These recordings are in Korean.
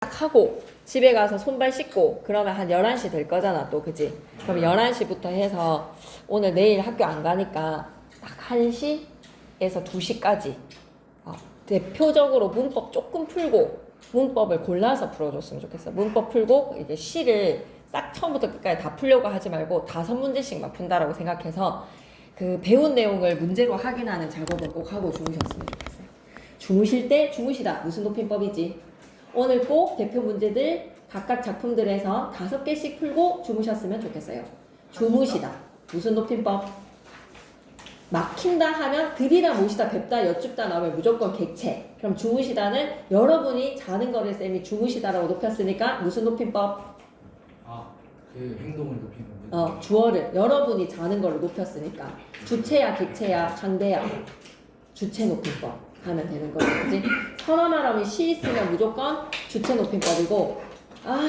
딱 하고 집에 가서 손발 씻고 그러면 한 11시 될 거잖아 또 그지? 그럼 11시부터 해서 오늘 내일 학교 안 가니까 딱 1시에서 2시까지 대표적으로 문법 조금 풀고 문법을 골라서 풀어줬으면 좋겠어. 문법 풀고 이제 시를 싹 처음부터 끝까지 다 풀려고 하지 말고 5문제씩만 푼다라고 생각해서 그 배운 내용을 문제로 확인하는 작업을 꼭 하고 주무셨으면 좋겠어요. 주무실 때 주무시다 무슨 높임법이지? 오늘 꼭 대표 문제들 각각 작품들에서 5개씩 풀고 주무셨으면 좋겠어요. 주무시다 무슨 높임법? 막힌다 하면 들이다 모시다 뵙다 여쭙다 나오면 무조건 객체. 그럼 주무시다는 여러분이 자는 거를 쌤이 주무시다라고 높였으니까 무슨 높임법? 그 행동을 높이는 거죠. 주어를 여러분이 자는 거를 높였으니까 주체야 객체야 상대야 주체 높임법 하면 되는 거지. 그치? 서너 말하면 시 있으면 무조건 주체 높임법이고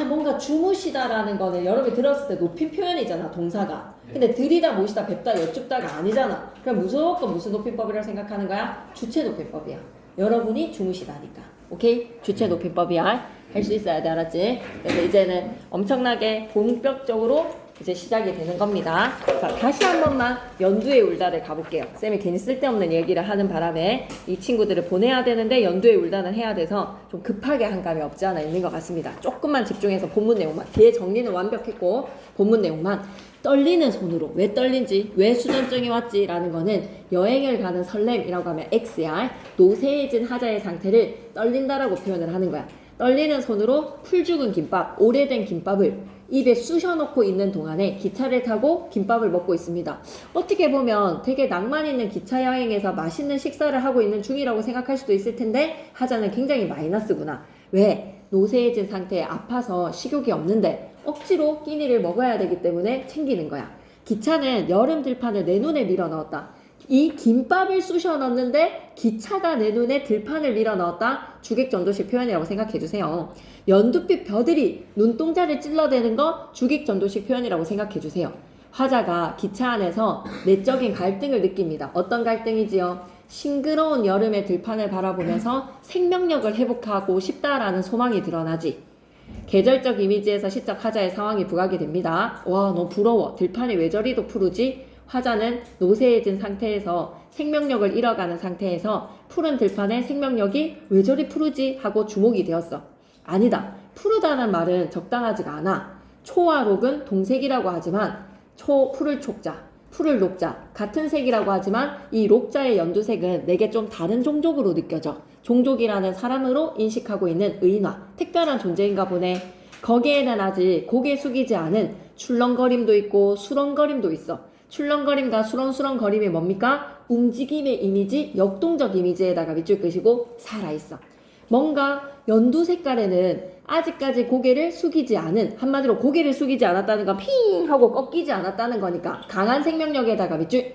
뭔가 주무시다라는 거는 여러분이 들었을 때 높임 표현이잖아 동사가. 근데 들이다 모시다 뵙다 여쭙다가 아니잖아. 그럼 무조건 무슨 높임법이라고 생각하는 거야? 주체 높임법이야. 여러분이 주무시다니까. 오케이? 주체 높임법이야. 할 수 있어야 돼. 알았지? 그래서 이제는 엄청나게 본격적으로 이제 시작이 되는 겁니다. 자, 다시 한 번만 연두의 울다를 가볼게요. 쌤이 괜히 쓸데없는 얘기를 하는 바람에 이 친구들을 보내야 되는데 연두의 울다는 해야 돼서 좀 급하게 한 감이 없지 않아 있는 것 같습니다. 조금만 집중해서 본문 내용만. 뒤에 정리는 완벽했고 본문 내용만. 떨리는 손으로. 왜 떨린지, 왜 수전증이 왔지 라는 거는 여행을 가는 설렘이라고 하면 X야. 노쇠해진 하자의 상태를 떨린다라고 표현을 하는 거야. 떨리는 손으로 풀 죽은 김밥, 오래된 김밥을 입에 쑤셔놓고 있는 동안에 기차를 타고 김밥을 먹고 있습니다. 어떻게 보면 되게 낭만 있는 기차 여행에서 맛있는 식사를 하고 있는 중이라고 생각할 수도 있을 텐데 하자는 굉장히 마이너스구나. 왜? 노쇠해진 상태에 아파서 식욕이 없는데 억지로 끼니를 먹어야 되기 때문에 챙기는 거야. 기차는 여름 들판을 내 눈에 밀어 넣었다. 이 김밥을 쑤셔 넣었는데 기차가 내 눈에 들판을 밀어 넣었다. 주객전도식 표현이라고 생각해 주세요. 연두빛 벼들이 눈동자를 찔러대는 거 주객전도식 표현이라고 생각해 주세요. 화자가 기차 안에서 내적인 갈등을 느낍니다. 어떤 갈등이지요? 싱그러운 여름의 들판을 바라보면서 생명력을 회복하고 싶다라는 소망이 드러나지. 계절적 이미지에서 시적 화자의 상황이 부각이 됩니다. 와, 너무 부러워. 들판이 왜 저리도 푸르지? 화자는 노쇠해진 상태에서 생명력을 잃어가는 상태에서 푸른 들판에 생명력이 왜 저리 푸르지 하고 주목이 되었어. 아니다. 푸르다는 말은 적당하지가 않아. 초와 록은 동색이라고 하지만 푸를 촉자, 푸를 녹자 같은 색이라고 하지만 이 록자의 연두색은 내게 좀 다른 종족으로 느껴져. 종족이라는 사람으로 인식하고 있는 의인화, 특별한 존재인가 보네. 거기에는 아직 고개 숙이지 않은 출렁거림도 있고 수렁거림도 있어. 출렁거림과 수렁수렁거림이 뭡니까? 움직임의 이미지, 역동적 이미지에다가 밑줄 끄시고 살아있어. 뭔가 연두 색깔에는 아직까지 고개를 숙이지 않은, 한마디로 고개를 숙이지 않았다는 건 핑 하고 꺾이지 않았다는 거니까 강한 생명력에다가 밑줄.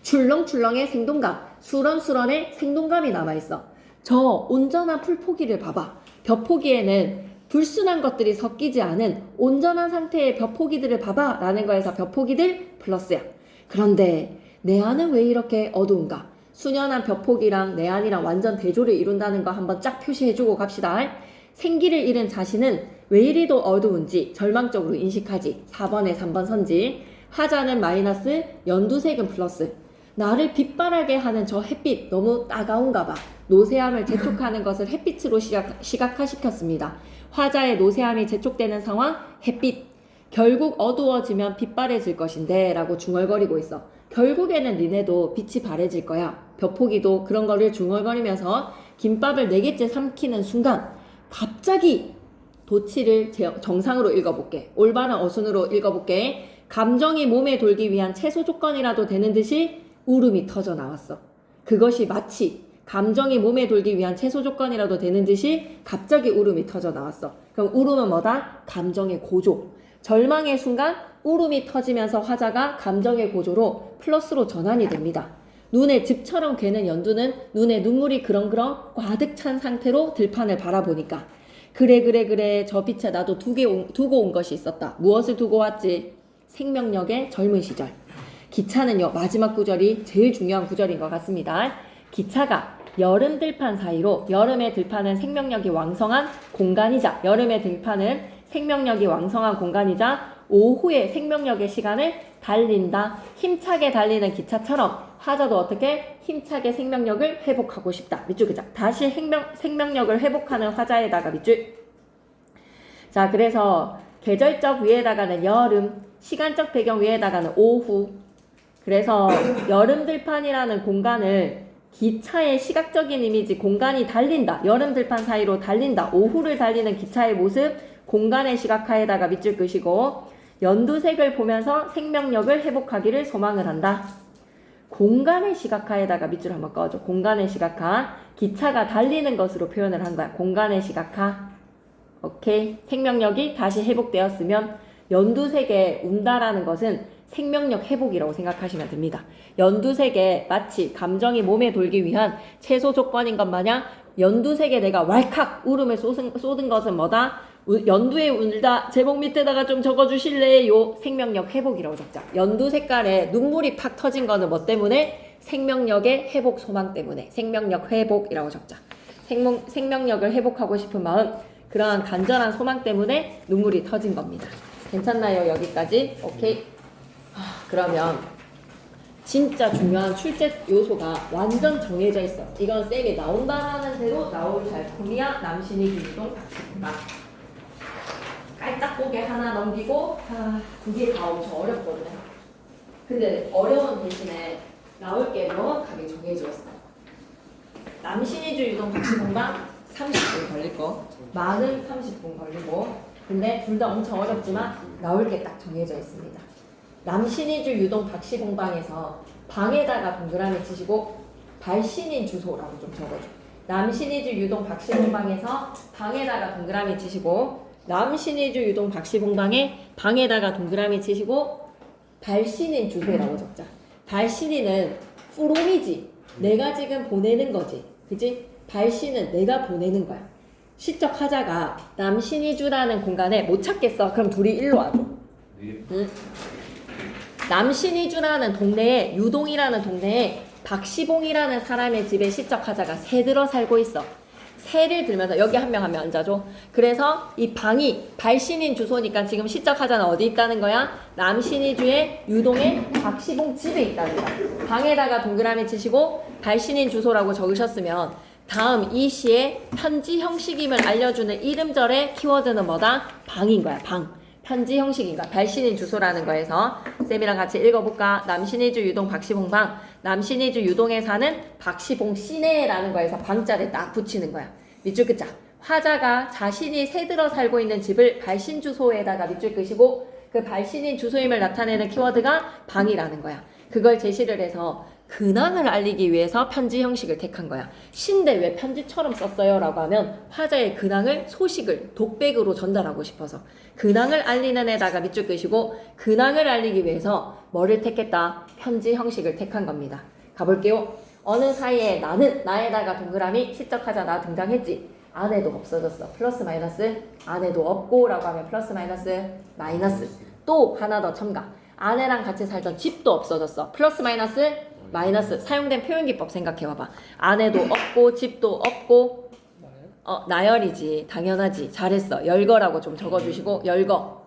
출렁출렁의 생동감, 수런수런의 생동감이 남아있어. 저 온전한 풀포기를 봐봐. 벼포기에는 불순한 것들이 섞이지 않은 온전한 상태의 벼포기들을 봐봐 라는 거에서 벼포기들 플러스야. 그런데 내 안은 왜 이렇게 어두운가? 수년한 벼포기랑 내 안이랑 완전 대조를 이룬다는 거 한번 쫙 표시해주고 갑시다. 생기를 잃은 자신은 왜 이리도 어두운지 절망적으로 인식하지. 4번에 3번 선지. 화자는 마이너스, 연두색은 플러스. 나를 빛바라게 하는 저 햇빛 너무 따가운가 봐. 노쇠함을 재촉하는 것을 햇빛으로 시각화시켰습니다. 화자의 노쇠함이 재촉되는 상황, 햇빛. 결국 어두워지면 빛바래질 것인데 라고 중얼거리고 있어. 결국에는 니네도 빛이 바래질 거야. 벼포기도 그런 거를 중얼거리면서 김밥을 4개째 삼키는 순간 갑자기 도치를 정상으로 읽어볼게. 올바른 어순으로 읽어볼게. 감정이 몸에 돌기 위한 최소 조건이라도 되는 듯이 울음이 터져 나왔어. 그것이 마치 감정이 몸에 돌기 위한 최소 조건이라도 되는 듯이 갑자기 울음이 터져 나왔어. 그럼 울음은 뭐다? 감정의 고조. 절망의 순간 울음이 터지면서 화자가 감정의 고조로 플러스로 전환이 됩니다. 눈에 즙처럼 괴는 연두는 눈에 눈물이 그렁그렁 가득 찬 상태로 들판을 바라보니까 그래 저 빛에 나도 두고 온 것이 있었다. 무엇을 두고 왔지? 생명력의 젊은 시절. 기차는요, 마지막 구절이 제일 중요한 구절인 것 같습니다. 기차가 여름 들판 사이로 여름의 들판은 생명력이 왕성한 공간이자 여름의 들판은 생명력이 왕성한 공간이자 오후에 생명력의 시간을 달린다. 힘차게 달리는 기차처럼 화자도 어떻게 힘차게 생명력을 회복하고 싶다. 밑줄 그자. 다시 생명력을 회복하는 화자에다가 밑줄. 자, 그래서 계절적 위에다가는 여름, 시간적 배경 위에다가는 오후. 그래서 여름 들판이라는 공간을 기차의 시각적인 이미지, 공간이 달린다. 여름 들판 사이로 달린다. 오후를 달리는 기차의 모습, 공간의 시각화에다가 밑줄 끄시고 연두색을 보면서 생명력을 회복하기를 소망을 한다. 공간의 시각화에다가 밑줄 한번 꺼줘. 공간의 시각화. 기차가 달리는 것으로 표현을 한 거야. 공간의 시각화. 오케이. 생명력이 다시 회복되었으면 연두색에 운다라는 것은 생명력 회복이라고 생각하시면 됩니다. 연두색에 마치 감정이 몸에 돌기 위한 최소 조건인 것 마냥 연두색에 내가 왈칵 울음을 쏟은 것은 뭐다? 연두에 울다. 제목 밑에다가 좀 적어주실래요? 생명력 회복이라고 적자. 연두 색깔에 눈물이 팍 터진 거는 뭐 때문에? 생명력의 회복 소망 때문에. 생명력 회복이라고 적자. 생명력을 회복하고 싶은 마음, 그러한 간절한 소망 때문에 눈물이 터진 겁니다. 괜찮나요? 여기까지? 오케이. 그러면 진짜 중요한 출제 요소가 완전 정해져 있어. 이건 쌤이 나온다라는 대로 나올 작품이야. 남신이 기동 박식다. 깔딱고개 하나 넘기고 두 개 다 엄청 어렵거든요. 근데 어려운 대신에 나올 게 명확하게 정해져 있어. 남신이주 유동 박시공방 30분 걸릴 거, 많은 30분 걸리고. 근데 둘 다 엄청 어렵지만 나올 게 딱 정해져 있습니다. 남신이주 유동 박시공방에서 방에다가 동그라미 치시고 발신인 주소라고 좀 적어줘. 남신이주 유동 박시공방에서 방에다가 동그라미 치시고 남신이주 유동 박시공방에 방에다가 동그라미 치시고 발신인 주소라고 적자. 발신인은 프롬이지. 내가 지금 보내는 거지. 그지? 발신은 내가 보내는 거야. 시적 하자가 남신이주라는 공간에 못 찾겠어. 그럼 둘이 일로 와줘. 응? 남신이주라는 동네에, 유동이라는 동네에 박시봉이라는 사람의 집에 시적 하자가 새 들어 살고 있어. 새를 들면서 여기 한 명 앉아줘. 그래서 이 방이 발신인 주소니까 지금 시적 하자는 어디 있다는 거야? 남신이주의 유동의 박시봉 집에 있다는 거야. 방에다가 동그라미 치시고 발신인 주소라고 적으셨으면 다음 이 시의 편지 형식임을 알려주는 이름절의 키워드는 뭐다? 방인 거야. 방. 편지 형식인가? 발신인 주소라는 거에서 쌤이랑 같이 읽어볼까? 남신이주 유동 박시봉방. 남신이주 유동에 사는 박시봉 씨네라는 거에서 방자를 딱 붙이는 거야. 밑줄 끄자. 화자가 자신이 새들어 살고 있는 집을 발신 주소에다가 밑줄 끄시고 그 발신인 주소임을 나타내는 키워드가 방이라는 거야. 그걸 제시를 해서 근황을 알리기 위해서 편지 형식을 택한 거야. 신데 왜 편지처럼 썼어요? 라고 하면 화자의 근황을, 소식을 독백으로 전달하고 싶어서 근황을 알리는 애다가 밑줄 끄시고 근황을 알리기 위해서 뭐를 택했다? 편지 형식을 택한 겁니다. 가볼게요. 어느 사이에 나는, 나에다가 동그라미, 시적하자 나 등장했지. 안에도 없어졌어. 플러스 마이너스. 안에도 없고 라고 하면 플러스 마이너스 마이너스. 또 하나 더 첨가. 아내랑 같이 살던 집도 없어졌어. 플러스 마이너스 마이너스. 사용된 표현기법 생각해봐봐. 아내도 없고 집도 없고. 나열이지. 당연하지. 잘했어. 열거라고 좀 적어주시고 열거.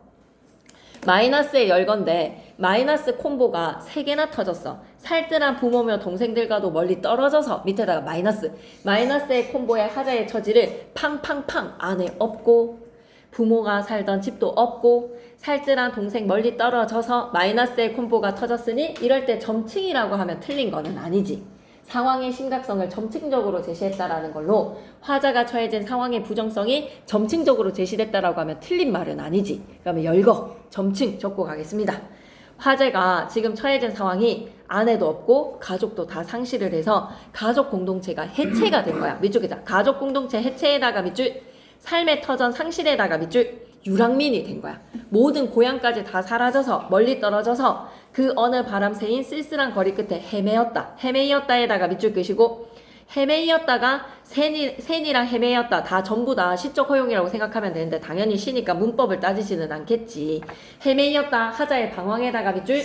마이너스의 열건데 마이너스 콤보가 3개나 터졌어. 살뜰한 부모며 동생들과도 멀리 떨어져서 밑에다가 마이너스. 마이너스의 콤보의 하자의 처지를 팡팡팡. 안에 없고 부모가 살던 집도 없고 살뜰한 동생 멀리 떨어져서 마이너스의 콤보가 터졌으니 이럴 때 점층이라고 하면 틀린 거는 아니지. 상황의 심각성을 점층적으로 제시했다라는 걸로 화자가 처해진 상황의 부정성이 점층적으로 제시됐다라고 하면 틀린 말은 아니지. 그러면 열거, 점층 적고 가겠습니다. 화제가 지금 처해진 상황이 아내도 없고 가족도 다 상실을 해서 가족 공동체가 해체가 된 거야. 밑줄 끄자. 가족 공동체 해체에다가 밑줄, 삶의 터전 상실에다가 밑줄, 유랑민이 된 거야. 모든 고향까지 다 사라져서 멀리 떨어져서 그 어느 바람새인 쓸쓸한 거리 끝에 헤매였다. 헤매였다에다가 밑줄 끄시고 헤매였다가 샌이랑 헤매였다 다 전부 다 시적 허용이라고 생각하면 되는데 당연히 시니까 문법을 따지지는 않겠지. 헤매였다 하자의 방황에다가 밑줄,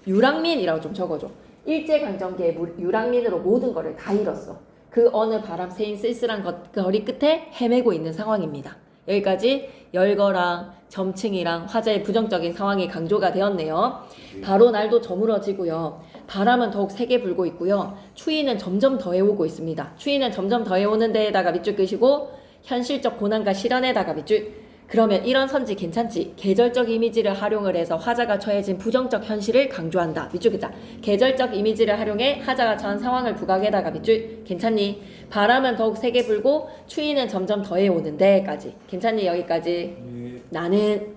유랑민이라고 좀 적어줘. 일제강점기에 유랑민으로 모든 거를 다 잃었어. 그 어느 바람 새인 쓸쓸한 거리 끝에 헤매고 있는 상황입니다. 여기까지 열거랑 점층이랑 화재의 부정적인 상황이 강조가 되었네요. 바로 날도 저물어지고요. 바람은 더욱 세게 불고 있고요. 추위는 점점 더해오고 있습니다. 추위는 점점 더해오는 데에다가 밑줄 끄시고 현실적 고난과 실현에다가 밑줄. 그러면 이런 선지 괜찮지? 계절적 이미지를 활용을 해서 화자가 처해진 부정적 현실을 강조한다. 밑줄 끄자. 계절적 이미지를 활용해 화자가 처한 상황을 부각에다가 밑줄. 괜찮니? 바람은 더욱 세게 불고 추위는 점점 더해오는 데까지. 괜찮니? 여기까지. 나는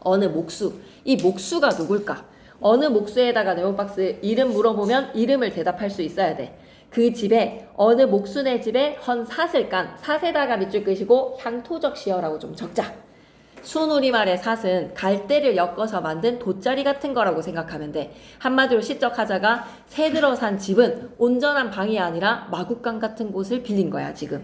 어느 목수. 이 목수가 누굴까? 어느 목수에다가 네모박스 이름 물어보면 이름을 대답할 수 있어야 돼. 그 집에 어느 목수네 집에 헌 삿을 깐 삿에다가 밑줄 끄시고 향토적 시어라고 좀 적자. 순우리말의 삿은 갈대를 엮어서 만든 돗자리 같은 거라고 생각하면 돼. 한마디로 시적하자가 새 들어 산 집은 온전한 방이 아니라 마구간 같은 곳을 빌린 거야 지금.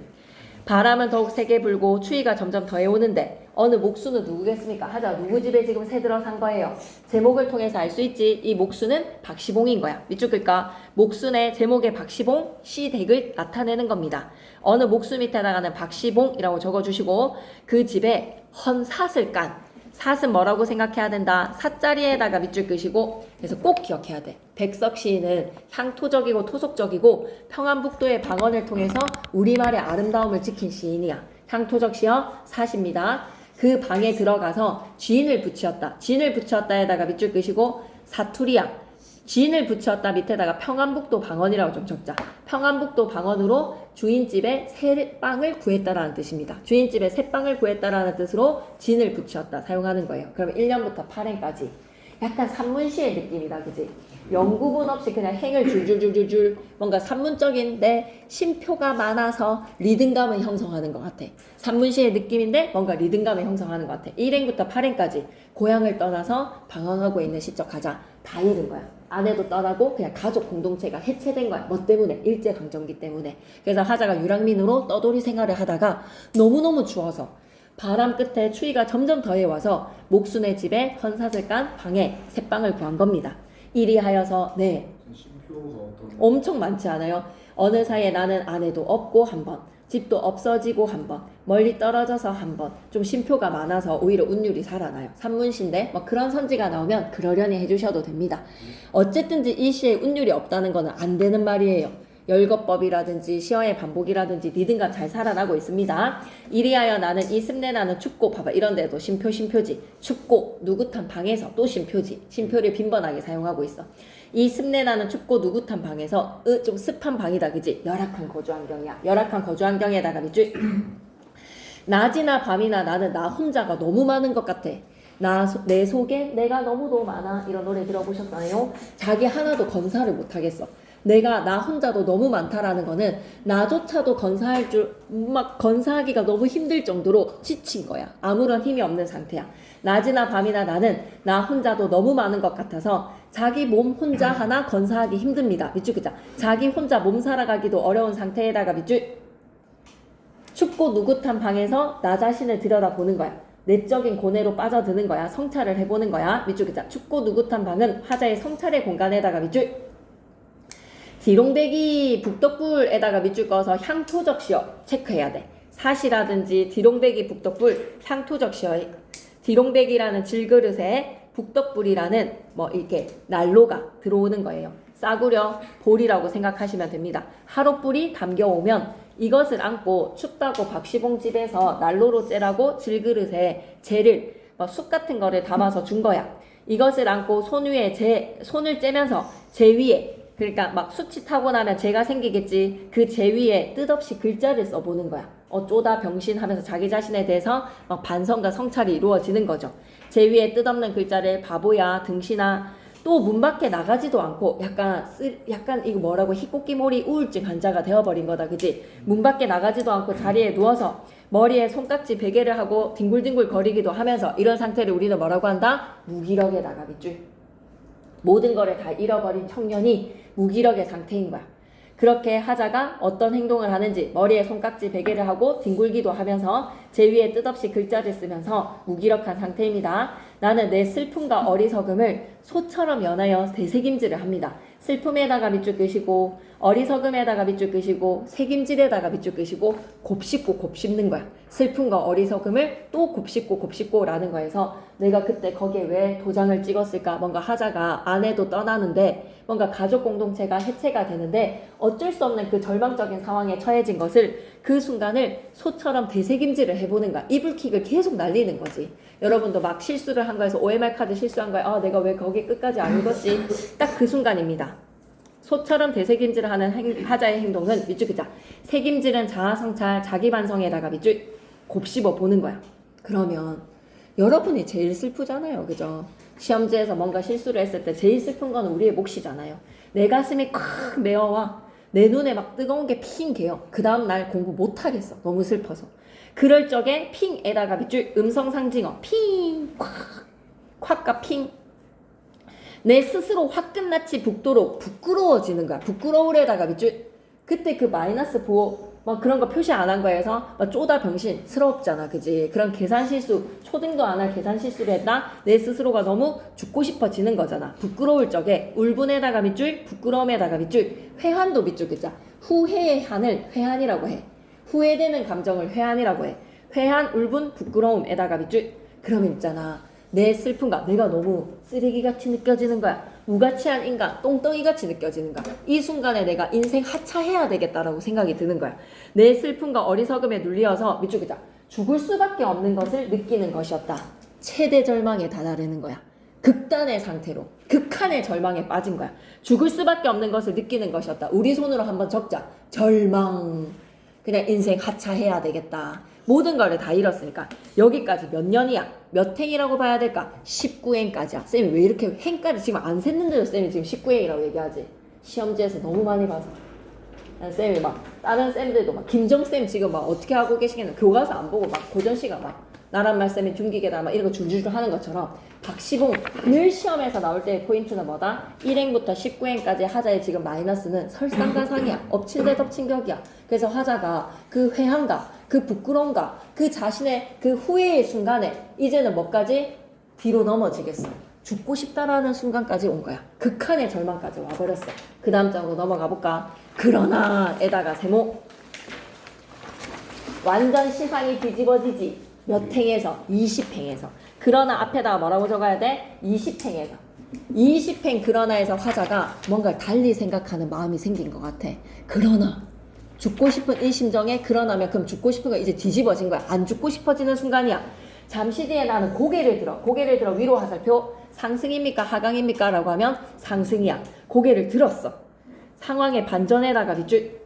바람은 더욱 세게 불고 추위가 점점 더해오는데 어느 목수는 누구겠습니까? 하자. 누구 집에 지금 새 들어 산 거예요? 제목을 통해서 알 수 있지. 이 목수는 박시봉인 거야. 밑줄 끌까? 목수네 제목의 박시봉 시댁을 나타내는 겁니다. 어느 목수 밑에다가는 박시봉이라고 적어주시고 그 집에 헌 삿을 깐. 삿은 뭐라고 생각해야 된다? 삿자리에다가 밑줄 끄시고 그래서 꼭 기억해야 돼. 백석 시인은 향토적이고 토속적이고 평안북도의 방언을 통해서 우리말의 아름다움을 지킨 시인이야. 향토적 시어 삿입니다. 그 방에 들어가서 쥐인을 붙였다. 쥐인을 붙였다에다가 밑줄 끄시고 사투리야. 쥐인을 붙였다 밑에다가 평안북도 방언이라고 좀 적자. 평안북도 방언으로 주인집에 새빵을 구했다라는 뜻입니다. 주인집에 새빵을 구했다라는 뜻으로 쥐인을 붙였다 사용하는 거예요. 그럼 1년부터 8행까지 약간 산문시의 느낌이다. 그지? 영구분 없이 그냥 행을 줄줄줄줄줄 뭔가 산문적인데 심표가 많아서 리듬감을 형성하는 것 같아. 산문시의 느낌인데 뭔가 리듬감을 형성하는 것 같아. 1행부터 8행까지 고향을 떠나서 방황하고 있는 시적하자 다 잃은 거야. 아내도 떠나고 그냥 가족 공동체가 해체된 거야. 뭐 때문에? 일제강점기 때문에. 그래서 하자가 유랑민으로 떠돌이 생활을 하다가 너무너무 추워서 바람 끝에 추위가 점점 더해와서 목수네 집에 헌삿을 깐 방에 새빵을 구한 겁니다. 이리하여서 네 엄청 많지 않아요? 어느 사이에 나는 아내도 없고 한번 집도 없어지고 한번 멀리 떨어져서 한번 좀 쉼표가 많아서 오히려 운율이 살아나요. 산문시인데 뭐 그런 선지가 나오면 그러려니 해주셔도 됩니다. 어쨌든지 이 시에 운율이 없다는 거는 안 되는 말이에요. 열거법이라든지 시어의 반복이라든지 리듬감 잘 살아나고 있습니다. 이리하여 나는 이 습내나는 춥고 봐봐 이런 데도 심표지 춥고 누긋한 방에서 또 심표지 심표를 빈번하게 사용하고 있어. 이 습내나는 춥고 누긋한 방에서 좀 습한 방이다 그지? 열악한 거주환경이야. 열악한 거주환경에다가 밑줄 낮이나 밤이나 나는 나 혼자가 너무 많은 것 같아. 내 속에 내가 너무도 많아. 이런 노래 들어보셨나요? 자기 하나도 건사를 못하겠어. 내가 나 혼자도 너무 많다라는 거는 나조차도 건사하기가 너무 힘들 정도로 지친 거야. 아무런 힘이 없는 상태야. 낮이나 밤이나 나는 나 혼자도 너무 많은 것 같아서 자기 몸 혼자 하나 건사하기 힘듭니다. 밑줄 끄자. 자기 혼자 몸 살아가기도 어려운 상태에다가 밑줄 춥고 누긋한 방에서 나 자신을 들여다보는 거야. 내적인 고뇌로 빠져드는 거야. 성찰을 해보는 거야. 밑줄 끄자. 춥고 누긋한 방은 화자의 성찰의 공간에다가 밑줄 디롱배기 북덕불에다가 밑줄 꺼서 향토적 시어 체크해야 돼. 삿이라든지 디롱배기 북덕불 향토적 시어. 디롱배기라는 질그릇에 북덕불이라는 뭐 이렇게 난로가 들어오는 거예요. 싸구려 볼이라고 생각하시면 됩니다. 하롯불이 담겨오면 이것을 안고 춥다고 박시봉 집에서 난로로 째라고 질그릇에 재를 쑥 같은 거를 담아서 준 거야. 이것을 안고 손 위에 손을 째면서 재 위에 그러니까 막 수치 타고 나면 재가 생기겠지. 그 재 위에 뜻없이 글자를 써보는 거야. 어쩌다 병신하면서 자기 자신에 대해서 막 반성과 성찰이 이루어지는 거죠. 재 위에 뜻없는 글자를 바보야, 등신아, 또 문 밖에 나가지도 않고 약간 이거 뭐라고 희꽃기몰이 우울증 환자가 되어버린 거다. 그지? 문 밖에 나가지도 않고 자리에 누워서 머리에 손깍지 베개를 하고 뒹굴뒹굴 거리기도 하면서 이런 상태를 우리는 뭐라고 한다? 무기력에다가 밑줄. 모든 거를 다 잃어버린 청년이 무기력의 상태인 거야. 그렇게 하자가 어떤 행동을 하는지 머리에 손깍지 베개를 하고 뒹굴기도 하면서 제 위에 뜻없이 글자를 쓰면서 무기력한 상태입니다. 나는 내 슬픔과 어리석음을 소처럼 연하여 되새김질을 합니다. 슬픔에다가 밑줄 끄시고 어리석음에다가 밑줄 끄시고 책임질에다가 밑줄 끄시고 곱씹고 곱씹는 거야. 슬픔과 어리석음을 또 곱씹고 곱씹고라는 거에서 내가 그때 거기에 왜 도장을 찍었을까? 뭔가 하자가 아내도 떠나는데 뭔가 가족 공동체가 해체가 되는데 어쩔 수 없는 그 절망적인 상황에 처해진 것을 그 순간을 소처럼 되새김질을 해보는 거야. 이불킥을 계속 날리는 거지. 여러분도 막 실수를 한 거에서 OMR 카드 실수한 거야. 아, 내가 왜 거기 끝까지 안 읽었지? 딱 그 순간입니다. 소처럼 되새김질을 하는 하자의 행동은 밑줄 끄자. 새김질은 자아성찰, 자기반성에다가 밑줄 곱씹어 보는 거야. 그러면 여러분이 제일 슬프잖아요. 그죠? 시험지에서 뭔가 실수를 했을 때 제일 슬픈 거는 우리의 몫이잖아요. 내 가슴이 콱 메어와 내 눈에 막 뜨거운 게 핑 개요. 그 다음날 공부 못하겠어. 너무 슬퍼서. 그럴 적에 핑에다가 밑줄 음성상징어 핑 콱과 핑 내 스스로 화끈같이 붓도록 부끄러워지는 거야. 부끄러울에다가 밑줄 그때 그 마이너스 보호 막 그런 거 표시 안 한 거에서 막 쪼다 병신스럽잖아. 그지? 그런 계산 실수 초등도 안 할 계산 실수를 했다. 내 스스로가 너무 죽고 싶어지는 거잖아. 부끄러울 적에 울분에다가 밑줄 부끄러움에다가 밑줄 회한도 밑줄 그자. 후회의 한을 회한이라고 해. 후회되는 감정을 회한이라고 해. 회한, 울분, 부끄러움에다가 밑줄 그러면 있잖아. 내 슬픔과 내가 너무 쓰레기같이 느껴지는 거야. 무가치한 인간, 똥덩이같이 느껴지는 거야. 이 순간에 내가 인생 하차해야 되겠다라고 생각이 드는 거야. 내 슬픔과 어리석음에 눌리어서 밑줄 그자. 죽을 수밖에 없는 것을 느끼는 것이었다. 최대 절망에 다다르는 거야. 극단의 상태로 극한의 절망에 빠진 거야. 죽을 수밖에 없는 것을 느끼는 것이었다. 우리 손으로 한번 적자. 절망. 그냥 인생 하차해야 되겠다. 모든 걸 다 잃었으니까 여기까지 몇 년이야? 몇 행이라고 봐야 될까? 19행까지야. 쌤이 왜 이렇게 행까지 지금 안 샜는데도 쌤이 지금 19행이라고 얘기하지? 시험지에서 너무 많이 봐서. 쌤이 막 다른 쌤들도 막 김정쌤 지금 막 어떻게 하고 계시겠나 교과서 안 보고 막 고전시가 막 나란 말씀이 중기계다 막 이런 거 줄줄줄 하는 것처럼 박시봉 늘 시험에서 나올 때의 포인트는 뭐다? 1행부터 19행까지 하자의 지금 마이너스는 설상가상이야. 엎친 데 덮친 격이야. 그래서 하자가 그 회한과 그 부끄러움과 그 자신의 그 후회의 순간에 이제는 뭐까지? 뒤로 넘어지겠어. 죽고 싶다라는 순간까지 온 거야. 극한의 절망까지 와버렸어. 그 다음 장으로 넘어가 볼까? 그러나 에다가 세모 완전 시상이 뒤집어지지. 몇 행에서? 20행에서. 그러나 앞에다가 뭐라고 적어야 돼? 20행에서. 20행 그러나에서 화자가 뭔가 달리 생각하는 마음이 생긴 것 같아. 그러나 죽고 싶은 이 심정에 그러나면 그럼 죽고 싶은 거 이제 뒤집어진 거야. 안 죽고 싶어지는 순간이야. 잠시 뒤에 나는 고개를 들어 위로 화살표 상승입니까 하강입니까 라고 하면 상승이야. 고개를 들었어. 상황의 반전에다가 밑줄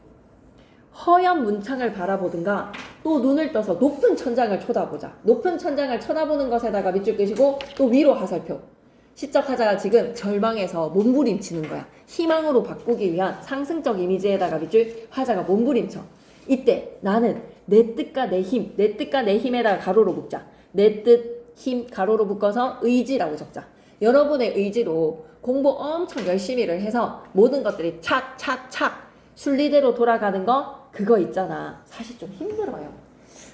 허연 문창을 바라보든가 또 눈을 떠서 높은 천장을 쳐다보자. 높은 천장을 쳐다보는 것에다가 밑줄 끄시고 또 위로 화살표. 시적 하자가 지금 절망에서 몸부림치는 거야. 희망으로 바꾸기 위한 상승적 이미지에다가 밑줄 화자가 몸부림쳐. 이때 나는 내 뜻과 내 힘, 내 뜻과 내 힘에다가 가로로 묶자. 내 뜻, 힘, 가로로 묶어서 의지라고 적자. 여러분의 의지로 공부 엄청 열심히를 해서 모든 것들이 착착착 순리대로 돌아가는 거 그거 있잖아. 사실 좀 힘들어요.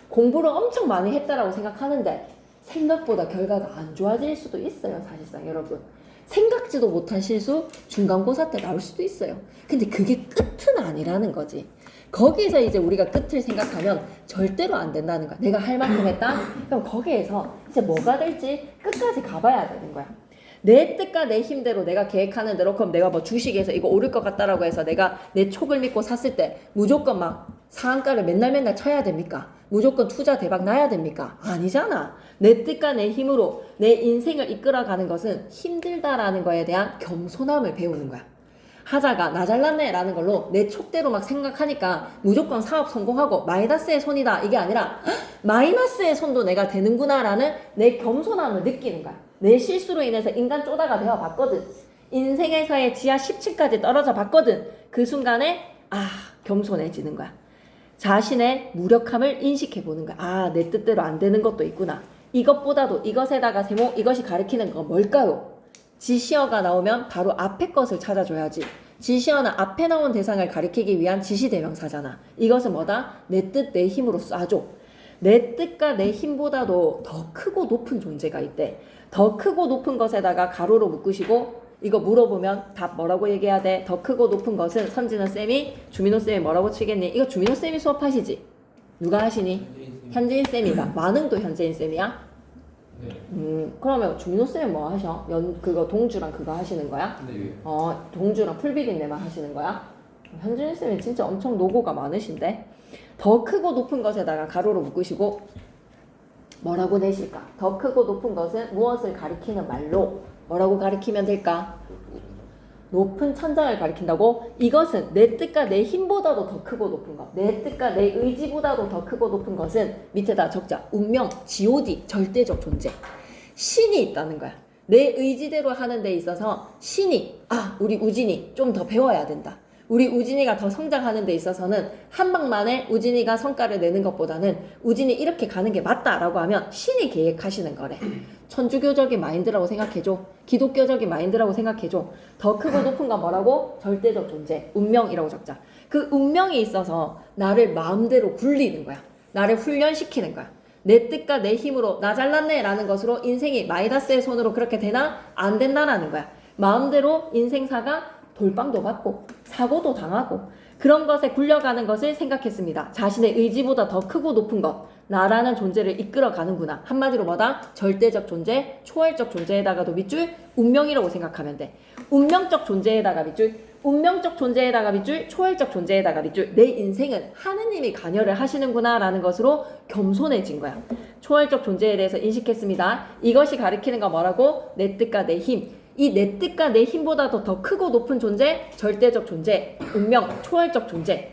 공부를 엄청 많이 했다라고 생각하는데 생각보다 결과가 안 좋아질 수도 있어요. 사실상 여러분. 생각지도 못한 실수 중간고사 때 나올 수도 있어요. 근데 그게 끝은 아니라는 거지. 거기서 이제 우리가 끝을 생각하면 절대로 안 된다는 거야. 내가 할 만큼 했다? 그럼 거기에서 이제 뭐가 될지 끝까지 가봐야 되는 거야. 내 뜻과 내 힘대로 내가 계획하는 대로 그럼 내가 뭐 주식에서 이거 오를 것 같다라고 해서 내가 내 촉을 믿고 샀을 때 무조건 막 상한가를 맨날 쳐야 됩니까? 무조건 투자 대박 나야 됩니까? 아니잖아. 내 뜻과 내 힘으로 내 인생을 이끌어가는 것은 힘들다라는 거에 대한 겸손함을 배우는 거야. 하자가 나 잘났네 라는 걸로 내 촉대로 막 생각하니까 무조건 사업 성공하고 마이너스의 손이다 이게 아니라 마이너스의 손도 내가 되는구나 라는 내 겸손함을 느끼는 거야. 내 실수로 인해서 인간 쪼다가 되어 봤거든. 인생에서의 지하 17까지 떨어져 봤거든. 그 순간에 겸손해지는 거야. 자신의 무력함을 인식해 보는 거야. 내 뜻대로 안 되는 것도 있구나. 이것보다도 이것에다가 세모 이것이 가리키는 건 뭘까요? 지시어가 나오면 바로 앞에 것을 찾아줘야지. 지시어는 앞에 나온 대상을 가리키기 위한 지시대명사잖아. 이것은 뭐다? 내 뜻, 내 힘으로 쏴줘. 내 뜻과 내 힘보다도 더 크고 높은 존재가 있대. 더 크고 높은 것에다가 가로로 묶으시고 이거 물어보면 답 뭐라고 얘기해야 돼? 더 크고 높은 것은 선진호 쌤이 주민호 쌤이 뭐라고 치겠니? 이거 주민호 쌤이 수업하시지? 누가 하시니? 현재인 쌤이가. 만응도 현재인 쌤이야? 네. 그러면 주민호 쌤은 뭐 하셔? 그거 동주랑 그거 하시는 거야? 네. 동주랑 풀비린내만 하시는 거야? 현재인 쌤이 진짜 엄청 노고가 많으신데? 더 크고 높은 것에다가 가로로 묶으시고 뭐라고 내실까? 더 크고 높은 것은 무엇을 가리키는 말로 뭐라고 가리키면 될까? 높은 천장을 가리킨다고? 이것은 내 뜻과 내 힘보다도 더 크고 높은 것. 내 뜻과 내 의지보다도 더 크고 높은 것은 밑에다 적자. 운명, G.O.D. 절대적 존재. 신이 있다는 거야. 내 의지대로 하는 데 있어서 신이 우리 우진이 좀 더 배워야 된다. 우리 우진이가 더 성장하는 데 있어서는 한 방만에 우진이가 성과를 내는 것보다는 우진이 이렇게 가는 게 맞다라고 하면 신이 계획하시는 거래. 천주교적인 마인드라고 생각해줘. 기독교적인 마인드라고 생각해줘. 더 크고 높은 건 뭐라고? 절대적 존재, 운명이라고 적자. 그 운명이 있어서 나를 마음대로 굴리는 거야. 나를 훈련시키는 거야. 내 뜻과 내 힘으로 나 잘났네 라는 것으로 인생이 마이너스의 손으로 그렇게 되나? 안 된다라는 거야. 마음대로 인생사가 돌빵도 받고 사고도 당하고 그런 것에 굴려가는 것을 생각했습니다. 자신의 의지보다 더 크고 높은 것, 나라는 존재를 이끌어가는구나. 한마디로 뭐다? 절대적 존재, 초월적 존재에다가도 밑줄 운명이라고 생각하면 돼. 운명적 존재에다가 밑줄, 운명적 존재에다가 밑줄, 초월적 존재에다가 밑줄. 내 인생은 하느님이 관여를 하시는구나 라는 것으로 겸손해진 거야. 초월적 존재에 대해서 인식했습니다. 이것이 가리키는 건 뭐라고? 내 뜻과 내 힘. 이 내 뜻과 내 힘보다도 더 크고 높은 존재, 절대적 존재, 운명, 초월적 존재.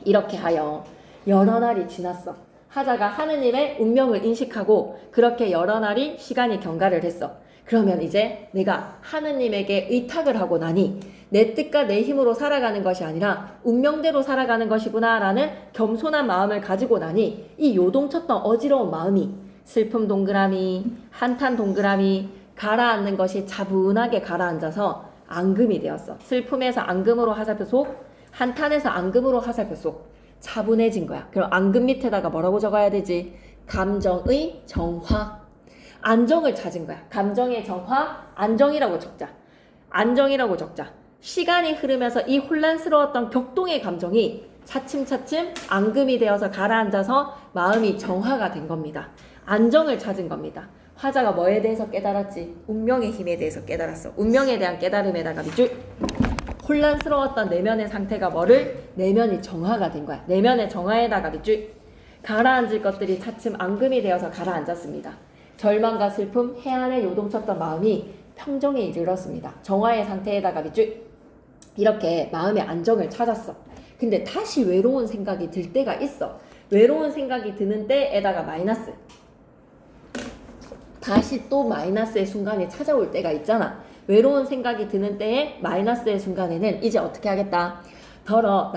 이렇게 하여 여러 날이 지났어. 하자가 하느님의 운명을 인식하고 그렇게 여러 날이 시간이 경과를 했어. 그러면 이제 내가 하느님에게 의탁을 하고 나니 내 뜻과 내 힘으로 살아가는 것이 아니라 운명대로 살아가는 것이구나 라는 겸손한 마음을 가지고 나니 이 요동쳤던 어지러운 마음이 슬픔 동그라미, 한탄 동그라미 가라앉는 것이 차분하게 가라앉아서 앙금이 되었어. 슬픔에서 앙금으로 화살표 속, 한탄에서 앙금으로 화살표 속. 차분해진 거야. 그럼 앙금 밑에다가 뭐라고 적어야 되지? 감정의 정화. 안정을 찾은 거야. 감정의 정화, 안정이라고 적자. 안정이라고 적자. 시간이 흐르면서 이 혼란스러웠던 격동의 감정이 차츰차츰 앙금이 되어서 가라앉아서 마음이 정화가 된 겁니다. 안정을 찾은 겁니다. 화자가 뭐에 대해서 깨달았지? 운명의 힘에 대해서 깨달았어. 운명에 대한 깨달음에다가 밑줄. 혼란스러웠던 내면의 상태가 뭐를? 내면이 정화가 된 거야. 내면의 정화에다가 밑줄. 가라앉을 것들이 차츰 앙금이 되어서 가라앉았습니다. 절망과 슬픔, 해안에 요동쳤던 마음이 평정에 이르렀습니다. 정화의 상태에다가 밑줄. 이렇게 마음의 안정을 찾았어. 근데 다시 외로운 생각이 들 때가 있어. 외로운 생각이 드는 때에다가 마이너스. 다시 또 마이너스의 순간이 찾아올 때가 있잖아. 외로운 생각이 드는 때에 마이너스의 순간에는 이제 어떻게 하겠다. 더러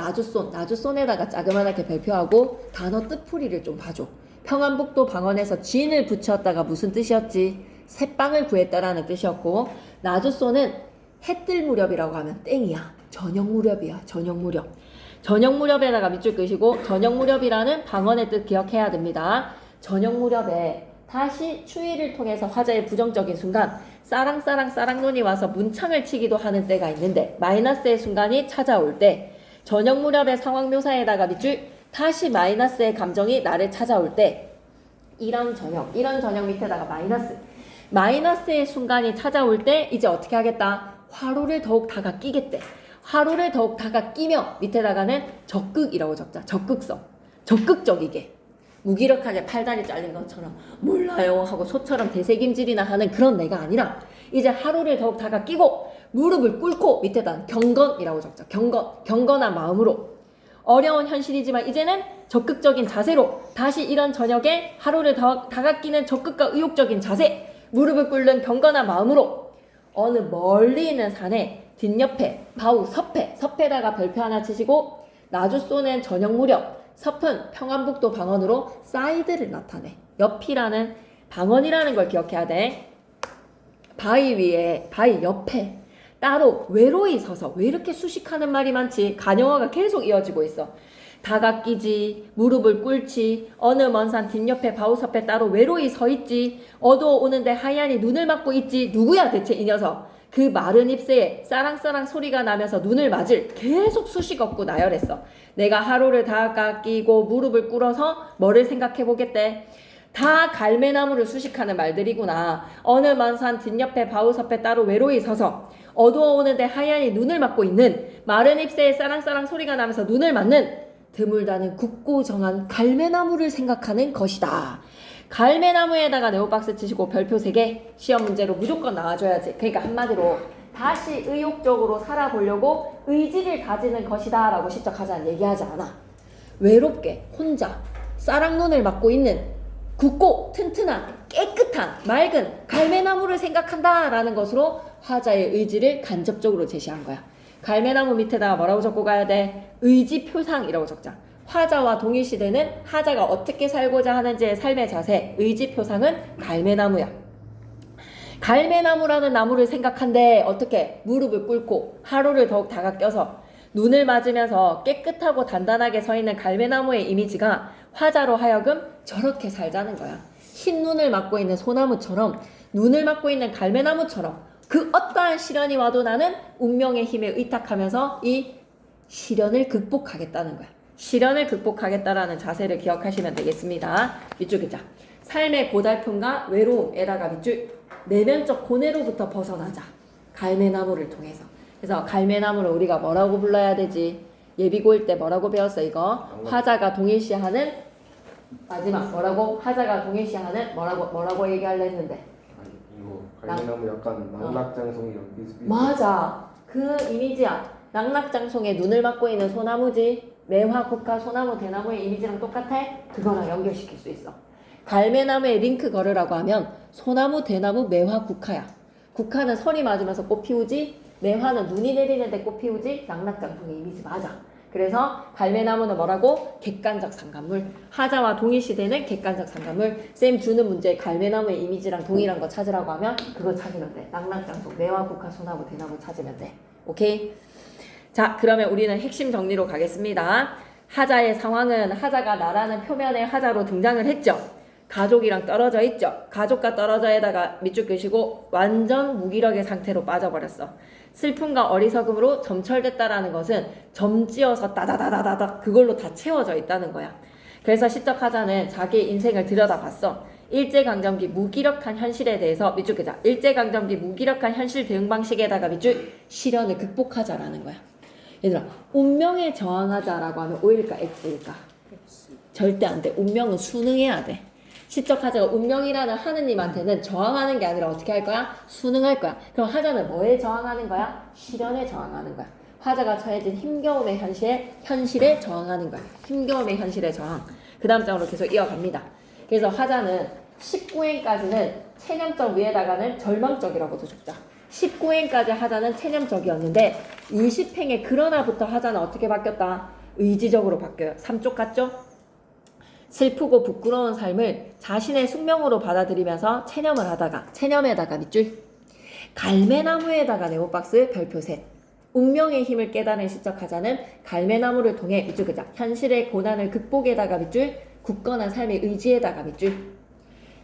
나주손에다가 자그만하게 발표하고 단어 뜻풀이를 좀 봐줘. 평안북도 방언에서 진을 붙였다가 무슨 뜻이었지? 새빵을 구했다라는 뜻이었고 나주손은 해뜰 무렵이라고 하면 땡이야. 저녁 무렵이야. 저녁 무렵. 저녁 무렵에다가 밑줄 끄시고 저녁 무렵이라는 방언의 뜻 기억해야 됩니다. 저녁 무렵에 다시 추위를 통해서 화자의 부정적인 순간 싸랑싸랑눈이 와서 문창을 치기도 하는 때가 있는데 마이너스의 순간이 찾아올 때 저녁 무렵의 상황 묘사에다가 밑줄 다시 마이너스의 감정이 나를 찾아올 때 이런 저녁 밑에다가 마이너스의 순간이 찾아올 때 이제 어떻게 하겠다. 화로를 더욱 다가 끼겠대. 화로를 더욱 다가 끼며 밑에다가는 적극이라고 적자. 적극성. 적극적이게. 무기력하게 팔다리 잘린 것처럼 몰라요 하고 소처럼 대세김질이나 하는 그런 내가 아니라 이제 하루를 더욱 다가 끼고 무릎을 꿇고 밑에다 경건이라고 적자. 경건한 마음으로 어려운 현실이지만 이제는 적극적인 자세로 다시 이런 저녁에 하루를 더 다가 끼는 적극과 의욕적인 자세 무릎을 꿇는 경건한 마음으로 어느 멀리 있는 산에 뒷옆에 바우 섭에다가 별표 하나 치시고 나주 쏘는 저녁 무렵 섭은 평안북도 방언으로 사이드를 나타내. 옆이라는 방언이라는 걸 기억해야 돼. 바위 옆에 따로 외로이 서서 왜 이렇게 수식하는 말이 많지? 간영어가 계속 이어지고 있어. 다가 끼지, 무릎을 꿇지, 어느 먼 산 뒷옆에 바우섭에 따로 외로이 서 있지, 어두워 오는데 하얀이 눈을 막고 있지. 누구야 대체 이 녀석? 그 마른 잎새에 싸랑싸랑 소리가 나면서 눈을 맞을 계속 수식 없고 나열했어. 내가 하루를 다 깎이고 무릎을 꿇어서 뭐를 생각해 보겠대. 다 갈매나무를 수식하는 말들이구나. 어느 먼 산 뒷옆에 바우섭에 따로 외로이 서서 어두워오는데 하얀이 눈을 맞고 있는 마른 잎새에 싸랑싸랑 소리가 나면서 눈을 맞는 드물다는 굳고 정한 갈매나무를 생각하는 것이다. 갈매나무에다가 네오박스 치시고 별표 3개 시험 문제로 무조건 나와줘야지. 그러니까 한마디로 다시 의욕적으로 살아보려고 의지를 가지는 것이다 라고 시적하자는 얘기하지 않아. 외롭게 혼자 쌀랑눈을 맞고 있는 굳고 튼튼한 깨끗한 맑은 갈매나무를 생각한다 라는 것으로 화자의 의지를 간접적으로 제시한 거야. 갈매나무 밑에다가 뭐라고 적고 가야 돼? 의지표상이라고 적자. 화자와 동일시대는 하자가 어떻게 살고자 하는지의 삶의 자세, 의지표상은 갈매나무야. 갈매나무라는 나무를 생각한데 어떻게? 무릎을 꿇고 하루를 더욱 다가 껴서 눈을 맞으면서 깨끗하고 단단하게 서 있는 갈매나무의 이미지가 화자로 하여금 저렇게 살자는 거야. 흰 눈을 맞고 있는 소나무처럼, 눈을 맞고 있는 갈매나무처럼 그 어떠한 시련이 와도 나는 운명의 힘에 의탁하면서 이 시련을 극복하겠다는 거야. 시련을 극복하겠다라는 자세를 기억하시면 되겠습니다. 밑줄 긋자. 삶의 고달픔과 외로움에다가 밑줄 내면적 고뇌로부터 벗어나자. 갈매나무를 통해서. 그래서 갈매나무를 우리가 뭐라고 불러야 되지? 예비고일 때 뭐라고 배웠어 이거? 화자가 동일시하는 마지막 뭐라고? 화자가 동일시하는 뭐라고 얘기하려 했는데? 아니 이거 갈매나무 약간 낙락장성이랑 비슷비슷. 맞아. 그 이미지야. 낙락장송에 눈을 맞고 있는 소나무지. 매화, 국화, 소나무, 대나무의 이미지랑 똑같아? 그거랑 연결시킬 수 있어. 갈매나무에 링크 걸으라고 하면 소나무, 대나무, 매화, 국화야. 국화는 설이 맞으면서 꽃 피우지. 매화는 눈이 내리는데 꽃 피우지. 낙락장송의 이미지 맞아. 그래서 갈매나무는 뭐라고? 객관적 상관물. 하자와 동일시대는 객관적 상관물. 쌤 주는 문제 갈매나무의 이미지랑 동일한 거 찾으라고 하면 그거 찾으면 돼. 낙락장송, 매화, 국화, 소나무, 대나무 찾으면 돼. 오케이? 자, 그러면 우리는 핵심 정리로 가겠습니다. 하자의 상황은 하자가 나라는 표면의 하자로 등장을 했죠. 가족이랑 떨어져 있죠. 가족과 떨어져에다가 밑줄 끄시고 완전 무기력의 상태로 빠져버렸어. 슬픔과 어리석음으로 점철됐다라는 것은 점지어서 따다다다다다 그걸로 다 채워져 있다는 거야. 그래서 시적 하자는 자기의 인생을 들여다봤어. 일제강점기 무기력한 현실에 대해서 밑줄 끄자. 일제강점기 무기력한 현실 대응 방식에다가 밑줄 시련을 극복하자라는 거야. 얘들아, 운명에 저항하자라고 하면 O일까 X일까? 절대 안 돼. 운명은 순응해야 돼. 시적 하자가 운명이라는 하느님한테는 저항하는 게 아니라 어떻게 할 거야? 순응할 거야. 그럼 하자는 뭐에 저항하는 거야? 시련에 저항하는 거야. 화자가 처해진 힘겨움의 현실에 저항하는 거야. 힘겨움의 현실에 저항. 그 다음 장으로 계속 이어갑니다. 그래서 화자는 19행까지는 체념적 위에다가는 절망적이라고도 적자. 19행까지 하자는 체념적이었는데 20행에 그러나부터 하자는 어떻게 바뀌었다? 의지적으로 바뀌어요. 3쪽 같죠? 슬프고 부끄러운 삶을 자신의 숙명으로 받아들이면서 체념을 하다가 체념에다가 밑줄 갈매나무에다가 네모박스 별표 셋 운명의 힘을 깨달은 시적 하자는 갈매나무를 통해 밑줄 그자 현실의 고난을 극복에다가 밑줄 굳건한 삶의 의지에다가 밑줄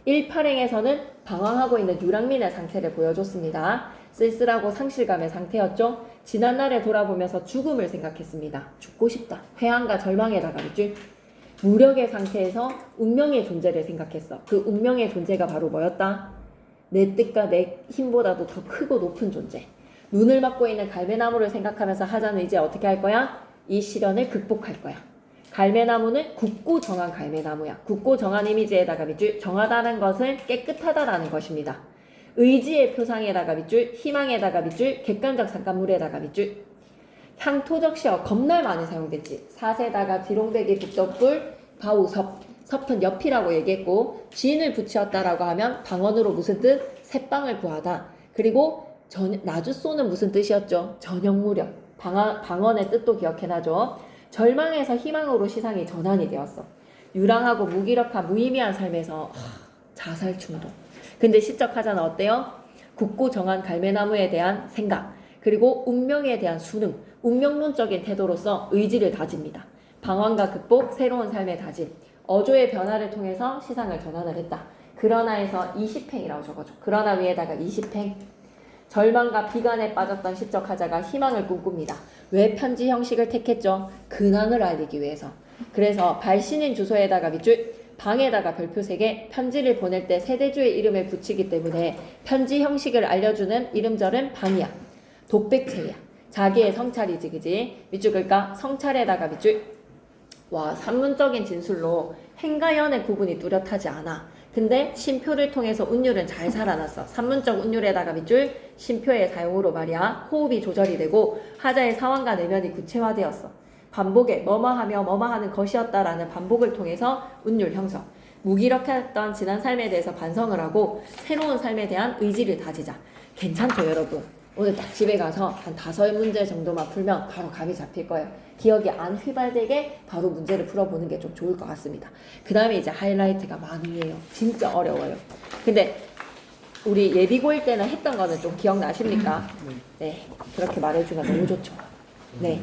18행에서는 방황하고 있는 유랑민의 상태를 보여줬습니다. 쓸쓸하고 상실감의 상태였죠. 지난날에 돌아보면서 죽음을 생각했습니다. 죽고 싶다. 회한과 절망에다가 밑줄 무력의 상태에서 운명의 존재를 생각했어. 그 운명의 존재가 바로 뭐였다? 내 뜻과 내 힘보다도 더 크고 높은 존재. 눈을 막고 있는 갈매나무를 생각하면서 하자는 이제 어떻게 할 거야? 이 시련을 극복할 거야. 갈매나무는 굳고 정한 갈매나무야. 굳고 정한 이미지에다가 밑줄 정하다는 것은 깨끗하다라는 것입니다. 의지의 표상에다가 밑줄 희망에다가 밑줄 객관적 상관물에다가 밑줄 향토적 시어 겁날 많이 사용됐지. 사세다가 뒤롱대기 북덕불 바우섭 섭은 옆이라고 얘기했고 지인을 붙이었다라고 하면 방언으로 무슨 뜻? 새빵을 구하다. 그리고 나주 쏘는 무슨 뜻이었죠? 저녁무렵. 방언의 뜻도 기억해놔줘. 절망에서 희망으로 시상이 전환이 되었어. 유랑하고 무기력한 무의미한 삶에서 자살 충동. 근데 시적 하자는 어때요? 굳고 정한 갈매나무에 대한 생각 그리고 운명에 대한 순응 운명론적인 태도로서 의지를 다집니다. 방황과 극복, 새로운 삶의 다짐 어조의 변화를 통해서 시상을 전환을 했다. 그러나에서 20행이라고 적어줘. 그러나 위에다가 20행 절망과 비관에 빠졌던 시적 화자가 희망을 꿈꿉니다. 왜 편지 형식을 택했죠? 근황을 알리기 위해서. 그래서 발신인 주소에다가 밑줄, 방에다가 별표 3개, 편지를 보낼 때 세대주의 이름을 붙이기 때문에 편지 형식을 알려주는 이름절은 방이야. 독백체야. 자기의 성찰이지, 그지? 밑줄 끌까? 성찰에다가 밑줄. 와, 산문적인 진술로 행과 연의 구분이 뚜렷하지 않아. 근데 쉼표를 통해서 운율은 잘 살아났어. 산문적 운율에다가 밑줄, 쉼표의 사용으로 말이야. 호흡이 조절이 되고 하자의 상황과 내면이 구체화되었어. 반복에 뭐뭐하며 뭐뭐하는 것이었다라는 반복을 통해서 운율 형성. 무기력했던 지난 삶에 대해서 반성을 하고 새로운 삶에 대한 의지를 다지자. 괜찮죠, 여러분? 오늘 딱 집에 가서 한 5문제 정도만 풀면 바로 감이 잡힐 거예요. 기억이 안 휘발되게 바로 문제를 풀어보는 게 좀 좋을 것 같습니다. 그 다음에 이제 하이라이트가 많이에요. 진짜 어려워요. 근데 우리 예비고일 때는 했던 거는 좀 기억나십니까? 네, 그렇게 말해주면 너무 좋죠. 네.